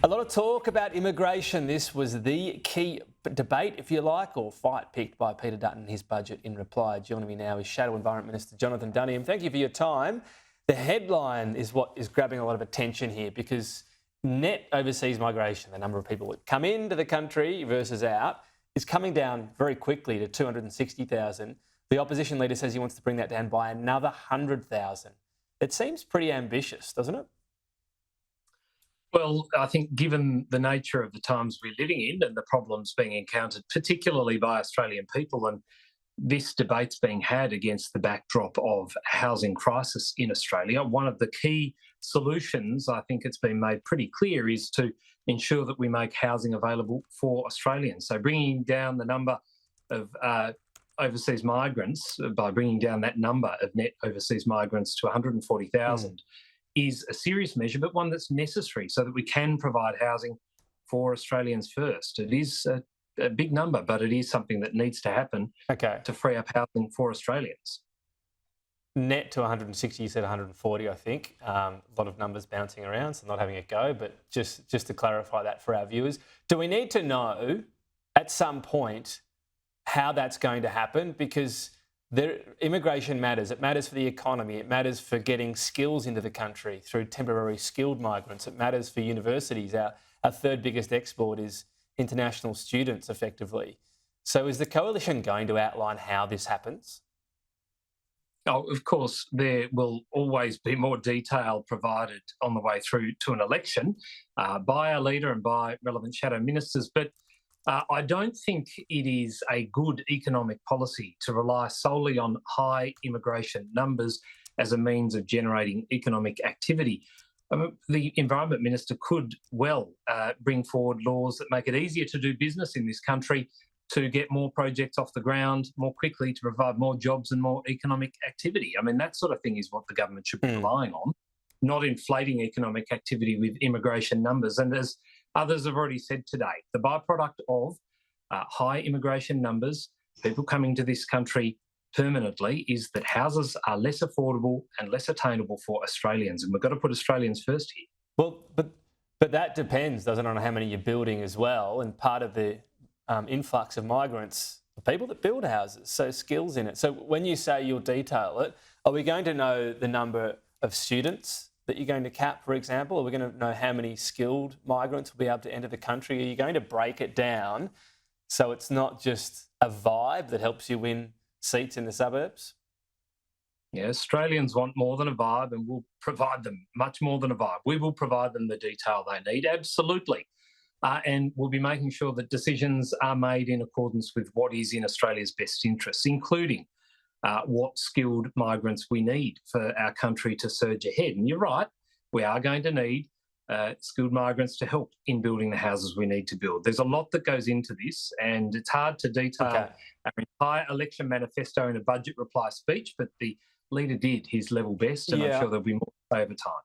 A lot of talk about immigration. This was the key debate, if you like, or fight picked by Peter Dutton in his budget in reply. Joining me now is Shadow Environment Minister Jonathon Duniam. Thank you for your time. The headline is what is grabbing a lot of attention here because net overseas migration, the number of people that come into the country versus out, is coming down very quickly to 260,000. The opposition leader says he wants to bring that down by another 100,000. It seems pretty ambitious, doesn't it? Well, I think given the nature of the times we're living in and the problems being encountered, particularly by Australian people, and this debate's being had against the backdrop of housing crisis in Australia, one of the key solutions, I think it's been made pretty clear, is to ensure that we make housing available for Australians. So bringing down the number of overseas migrants, by bringing down that number of net overseas migrants to 140,000, is a serious measure, but one that's necessary so that we can provide housing for Australians first. It is a big number, but it is something that needs to happen to free up housing for Australians. Net to 160, you said 140, I think. A lot of numbers bouncing around, so not having a go, but just to clarify that for our viewers. Do we need to know at some point how that's going to happen? Because immigration matters. It matters for the economy. It matters for getting skills into the country through temporary skilled migrants. It matters for universities. Our third biggest export is international students, effectively. So is the coalition going to outline how this happens? Oh, of course, there will always be more detail provided on the way through to an election by our leader and by relevant shadow ministers. But I don't think it is a good economic policy to rely solely on high immigration numbers as a means of generating economic activity. The Environment Minister could well bring forward laws that make it easier to do business in this country, to get more projects off the ground more quickly, to provide more jobs and more economic activity. I mean, that sort of thing is what the government should be relying on, not inflating economic activity with immigration numbers. And as others have already said today, the byproduct of high immigration numbers, people coming to this country permanently, is that houses are less affordable and less attainable for Australians. And we've got to put Australians first here. Well, but that depends, doesn't it, on how many you're building as well. And part of the influx of migrants are people that build houses, so skills in it. So when you say you'll detail it, are we going to know the number of students that you're going to cap, for example? Are we going to know how many skilled migrants will be able to enter the country? Are you going to break it down so it's not just a vibe that helps you win seats in the suburbs? Yeah, Australians want more than a vibe, and we'll provide them much more than a vibe. We will provide them the detail they need, absolutely. And we'll be making sure that decisions are made in accordance with what is in Australia's best interests, including what skilled migrants we need for our country to surge ahead. And you're right, we are going to need skilled migrants to help in building the houses we need to build. There's a lot that goes into this, and it's hard to detail our entire election manifesto in a budget reply speech, but the leader did his level best, and I'm sure there'll be more over time.